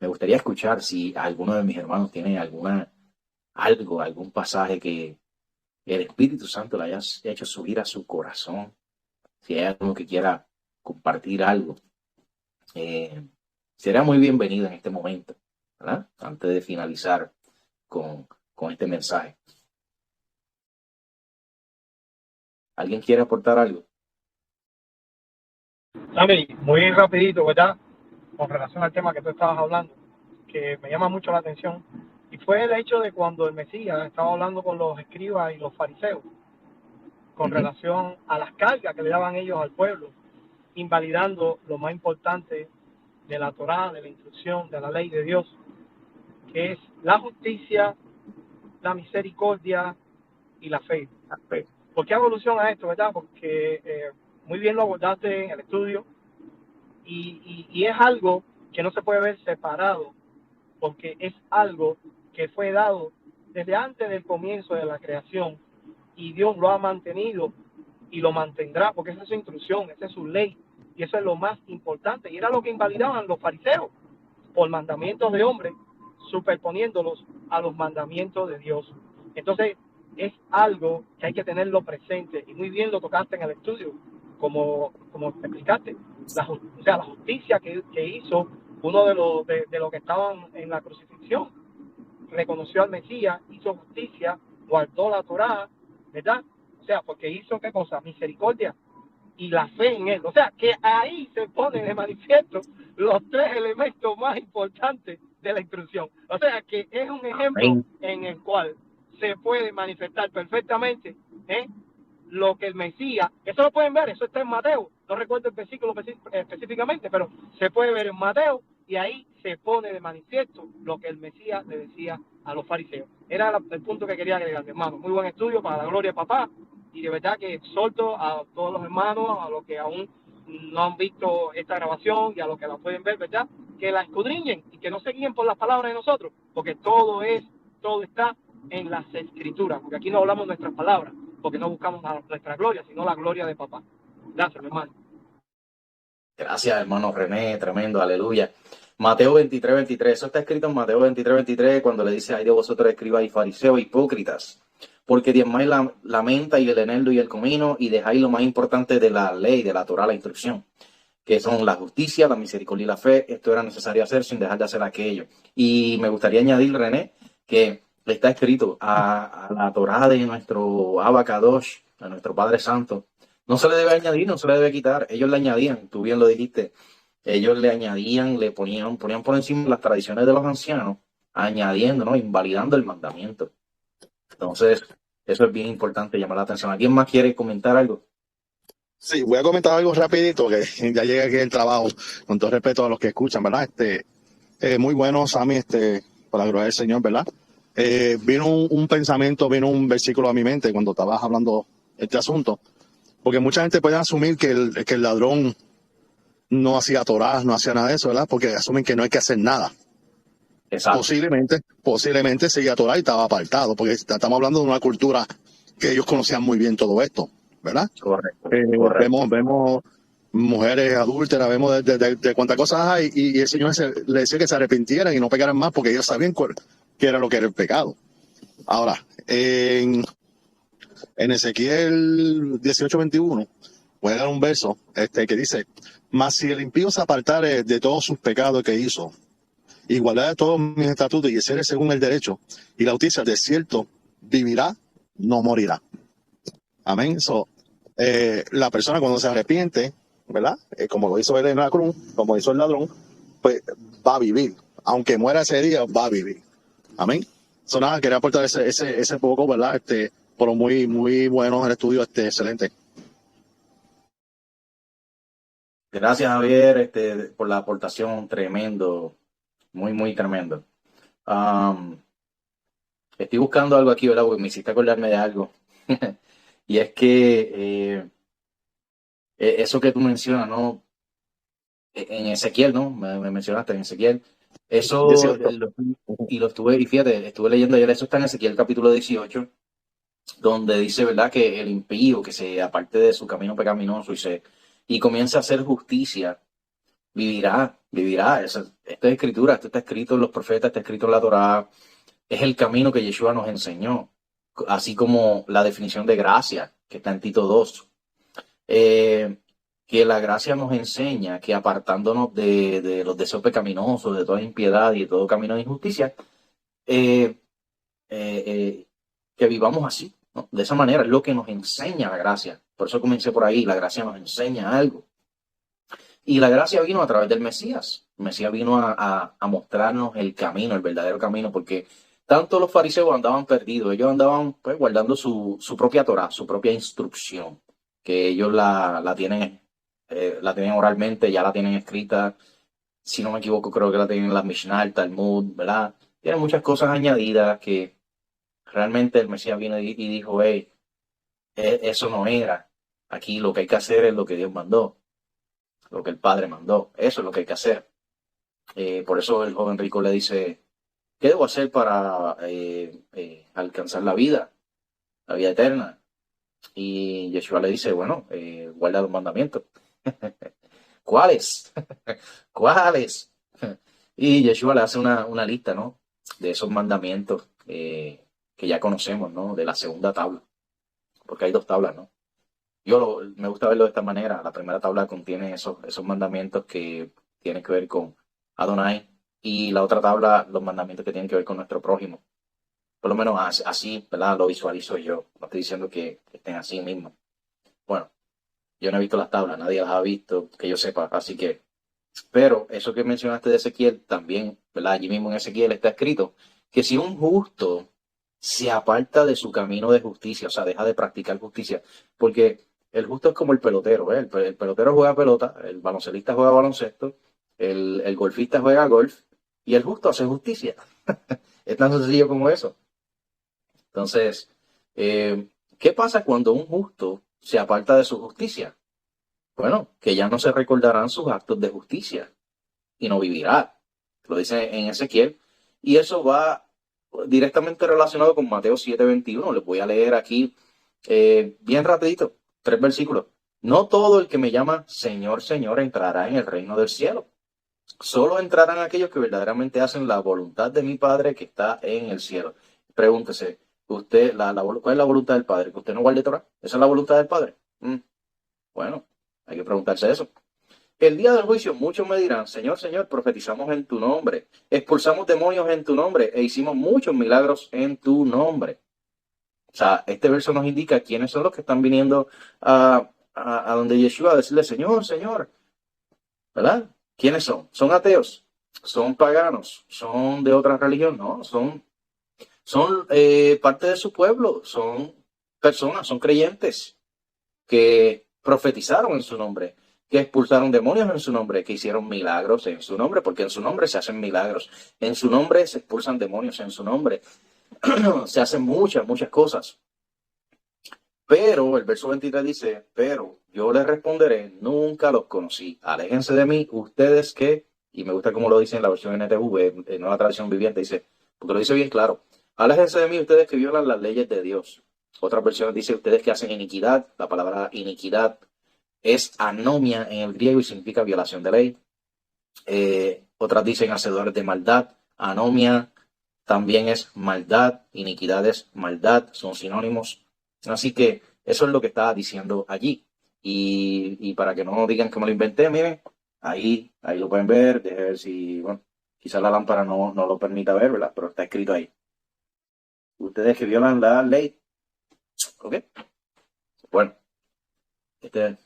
[SPEAKER 1] me gustaría escuchar si alguno de mis hermanos tiene algún pasaje que el Espíritu Santo le haya hecho subir a su corazón. Si hay alguno que quiera compartir algo, será muy bienvenido en este momento, ¿verdad? Antes de finalizar con este mensaje. ¿Alguien quiere aportar algo?
[SPEAKER 4] Sammy, muy rapidito, ¿verdad? Con relación al tema que tú estabas hablando, que me llama mucho la atención, y fue el hecho de cuando el Mesías estaba hablando con los escribas y los fariseos, con relación a las cargas que le daban ellos al pueblo, invalidando lo más importante de la Torá, de la instrucción, de la ley de Dios, que es la justicia, la misericordia y la fe. ¿Por qué hago alusión a esto, verdad? Porque muy bien lo abordaste en el estudio y es algo que no se puede ver separado, porque es algo que fue dado desde antes del comienzo de la creación y Dios lo ha mantenido y lo mantendrá, porque esa es su instrucción, esa es su ley y eso es lo más importante. Y era lo que invalidaban los fariseos por mandamientos de hombres, superponiéndolos a los mandamientos de Dios. Entonces, es algo que hay que tenerlo presente, y muy bien lo tocaste en el estudio, como te explicaste, la justicia que hizo uno de los que estaban en la crucifixión, reconoció al Mesías, hizo justicia, guardó la Torá, ¿verdad? O sea, porque hizo qué cosa, misericordia y la fe en él. O sea, que ahí se ponen de manifiesto los tres elementos más importantes de la instrucción. O sea, que es un ejemplo
[SPEAKER 1] Amén.
[SPEAKER 4] en el cual se puede manifestar perfectamente lo que el Mesías, eso lo pueden ver, eso está en Mateo, no recuerdo el versículo específicamente, pero se puede ver en Mateo y ahí se pone de manifiesto lo que el Mesías le decía a los fariseos. Era el punto que quería agregar, mi hermano. Muy buen estudio para la gloria de papá, y de verdad que exhorto a todos los hermanos, a los que aún no han visto esta grabación y a los que la pueden ver, ¿verdad? Que la escudriñen y que no se guíen por las palabras de nosotros, porque todo está en las escrituras, porque aquí no hablamos nuestras palabras, porque no buscamos nuestra gloria, sino la gloria de papá. Gracias, mi hermano.
[SPEAKER 1] Gracias, hermano René, tremendo, aleluya. Mateo 23:23, eso está escrito en Mateo 23:23, cuando le dice, ay de vosotros escribas y fariseos hipócritas, porque diezmáis la menta y el eneldo y el comino, y dejáis lo más importante de la ley, de la Torá, la instrucción, que son la justicia, la misericordia y la fe. Esto era necesario hacer sin dejar de hacer aquello. Y me gustaría añadir, René, que está escrito a la Torá de nuestro Abba Kadosh, a nuestro Padre Santo. No se le debe añadir, no se le debe quitar. Ellos le añadían, tú bien lo dijiste. Ellos le añadían, le ponían por encima las tradiciones de los ancianos, añadiendo, ¿no? Invalidando el mandamiento. Entonces, eso es bien importante, llamar la atención. ¿Alguien más quiere comentar algo?
[SPEAKER 2] Sí, voy a comentar algo rapidito, que ya llega aquí el trabajo, con todo respeto a los que escuchan, ¿verdad? Muy bueno, Sammy, por la gloria del Señor, ¿verdad? Vino un pensamiento, vino un versículo a mi mente cuando estabas hablando este asunto, porque mucha gente puede asumir que el ladrón no hacía Torah, no hacía nada de eso, ¿verdad? Porque asumen que no hay que hacer nada.
[SPEAKER 1] Exacto.
[SPEAKER 2] Posiblemente seguía Torah y estaba apartado, porque estamos hablando de una cultura que ellos conocían muy bien todo esto, ¿verdad?
[SPEAKER 1] Correcto.
[SPEAKER 2] Vemos mujeres adúlteras, vemos de cuántas cosas hay, y el Señor le decía que se arrepintieran y no pegaran más, porque ellos sabían qué era lo que era el pecado. Ahora, en Ezequiel 18:21, voy a dar un verso que dice, mas si el impío se apartare de todos sus pecados que hizo, y guardare todos mis estatutos y hiciere según el derecho, y la justicia, de cierto vivirá, no morirá. Amén. La persona cuando se arrepiente, ¿verdad? Como lo hizo él en la cruz, como hizo el ladrón, pues va a vivir. Aunque muera ese día, va a vivir. Amén. So, nada, quería aportar ese poco, ¿verdad? Pero muy, muy bueno el estudio, excelente.
[SPEAKER 1] Gracias, Javier, por la aportación, tremendo, muy, muy tremendo. Am, Estoy buscando algo aquí, ¿verdad? Porque me hiciste acordarme de algo. Y es que eso que tú mencionas, ¿no? En Ezequiel, ¿no? Me mencionaste en Ezequiel. Eso,
[SPEAKER 2] 18.
[SPEAKER 1] y lo estuve, y fíjate, estuve leyendo ayer, eso está en Ezequiel capítulo 18, donde dice, ¿verdad? Que el impío, que se aparte de su camino pecaminoso y comienza a hacer justicia, vivirá. Esta es escritura, esto está escrito en los profetas, está escrito en la Torá, es el camino que Yeshua nos enseñó, así como la definición de gracia, que está en Tito 2. Eh, que la gracia nos enseña que apartándonos de los deseos pecaminosos, de toda impiedad y de todo camino de injusticia, eh, que vivamos así, ¿no? De esa manera es lo que nos enseña la gracia. Por eso comencé por ahí, la gracia nos enseña algo. Y la gracia vino a través del Mesías. El Mesías vino a mostrarnos el camino, el verdadero camino, porque tanto los fariseos andaban perdidos, ellos andaban pues, guardando su propia Torah, su propia instrucción, que ellos la tienen oralmente, ya la tienen escrita. Si no me equivoco, creo que la tienen en la Mishnah, el Talmud, ¿verdad? Tienen muchas cosas añadidas que realmente el Mesías vino y dijo, hey, eso no era. Aquí lo que hay que hacer es lo que Dios mandó, lo que el Padre mandó. Eso es lo que hay que hacer. Por eso el joven rico le dice, ¿qué debo hacer para alcanzar la vida eterna? Y Yeshua le dice, bueno, guarda los mandamientos. ¿Cuáles? ¿Cuáles? Y Yeshua le hace una lista, ¿no? De esos mandamientos que ya conocemos, ¿no? De la segunda tabla, porque hay dos tablas, ¿no? Me gusta verlo de esta manera. La primera tabla contiene esos mandamientos que tienen que ver con Adonai y la otra tabla los mandamientos que tienen que ver con nuestro prójimo. Por lo menos así, ¿verdad? Lo visualizo yo. No estoy diciendo que estén así mismo. Bueno, yo no he visto las tablas, nadie las ha visto, que yo sepa, así que... Pero eso que mencionaste de Ezequiel, también, ¿verdad? Allí mismo en Ezequiel está escrito que si un justo se aparta de su camino de justicia, o sea, deja de practicar justicia, porque el justo es como el pelotero, ¿eh? El pelotero juega pelota, el baloncelista juega baloncesto, el golfista juega golf y el justo hace justicia. Es tan sencillo como eso. Entonces, ¿qué pasa cuando un justo se aparta de su justicia? Bueno, que ya no se recordarán sus actos de justicia y no vivirá. Lo dice en Ezequiel. Y eso va directamente relacionado con Mateo 7:21. Les voy a leer aquí bien rapidito, 3 versículos. No todo el que me llama Señor, Señor entrará en el reino del cielo. Solo entrarán aquellos que verdaderamente hacen la voluntad de mi Padre que está en el cielo. Pregúntese, ¿cuál es la voluntad del Padre? ¿Que usted no guarde Torah? ¿Esa es la voluntad del Padre? Bueno, hay que preguntarse eso. El día del juicio muchos me dirán, Señor, Señor, profetizamos en tu nombre, expulsamos demonios en tu nombre e hicimos muchos milagros en tu nombre. O sea, este verso nos indica quiénes son los que están viniendo a donde Yeshua a decirle, Señor, Señor, ¿verdad? ¿Quiénes son? ¿Son ateos? ¿Son paganos? ¿Son de otra religión? No, son parte de su pueblo, son personas, son creyentes que profetizaron en su nombre, que expulsaron demonios en su nombre, que hicieron milagros en su nombre, porque en su nombre se hacen milagros, en su nombre se expulsan demonios, en su nombre se hacen muchas, muchas cosas. Pero el verso 23 dice, pero yo les responderé, nunca los conocí, aléjense de mí, ustedes que, y me gusta como lo dice en la versión NTV, en Nueva Traducción Viviente, dice, porque lo dice bien claro, aléjense de mí ustedes que violan las leyes de Dios. Otras versiones dice, ustedes que hacen iniquidad, la palabra iniquidad es anomia en el griego y significa violación de ley. Otras dicen hacedores de maldad, anomia también es maldad, iniquidad es maldad, son sinónimos. Así que eso es lo que está diciendo allí. Y para que no digan que me lo inventé, miren, ahí lo pueden ver, deje ver si, bueno, quizás la lámpara no lo permita ver, ¿verdad? Pero está escrito ahí. Ustedes que violan la ley, ¿ok? Bueno, este es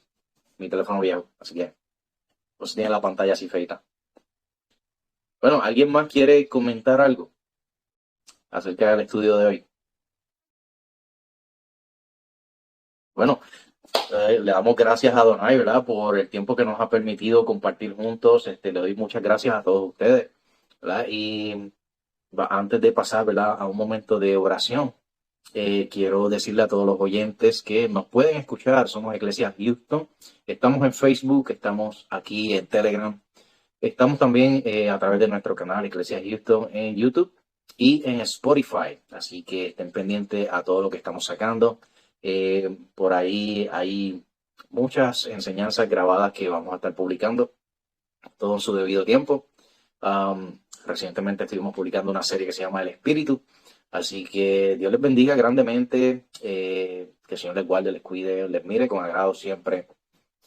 [SPEAKER 1] mi teléfono viejo, así que pues tiene la pantalla así feita. Bueno, ¿alguien más quiere comentar algo? acerca del estudio de hoy. Bueno, le damos gracias a Adonai, ¿verdad? Por el tiempo que nos ha permitido compartir juntos. Le doy muchas gracias a todos ustedes, ¿verdad? Y antes de pasar, ¿verdad?, a un momento de oración, quiero decirle a todos los oyentes que nos pueden escuchar. Somos Iglesia Houston. Estamos en Facebook, estamos aquí en Telegram. Estamos también a través de nuestro canal Iglesia Houston en YouTube y en Spotify. Así que estén pendientes a todo lo que estamos sacando. Por ahí hay muchas enseñanzas grabadas que vamos a estar publicando todo en su debido tiempo. Recientemente estuvimos publicando una serie que se llama El Espíritu. Así que Dios les bendiga grandemente, que el Señor les guarde, les cuide, les mire con agrado siempre.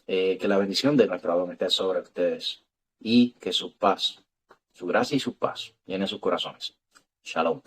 [SPEAKER 1] Que la bendición de nuestro Adón esté sobre ustedes y que su paz, su gracia y su paz llenen sus corazones. Shalom.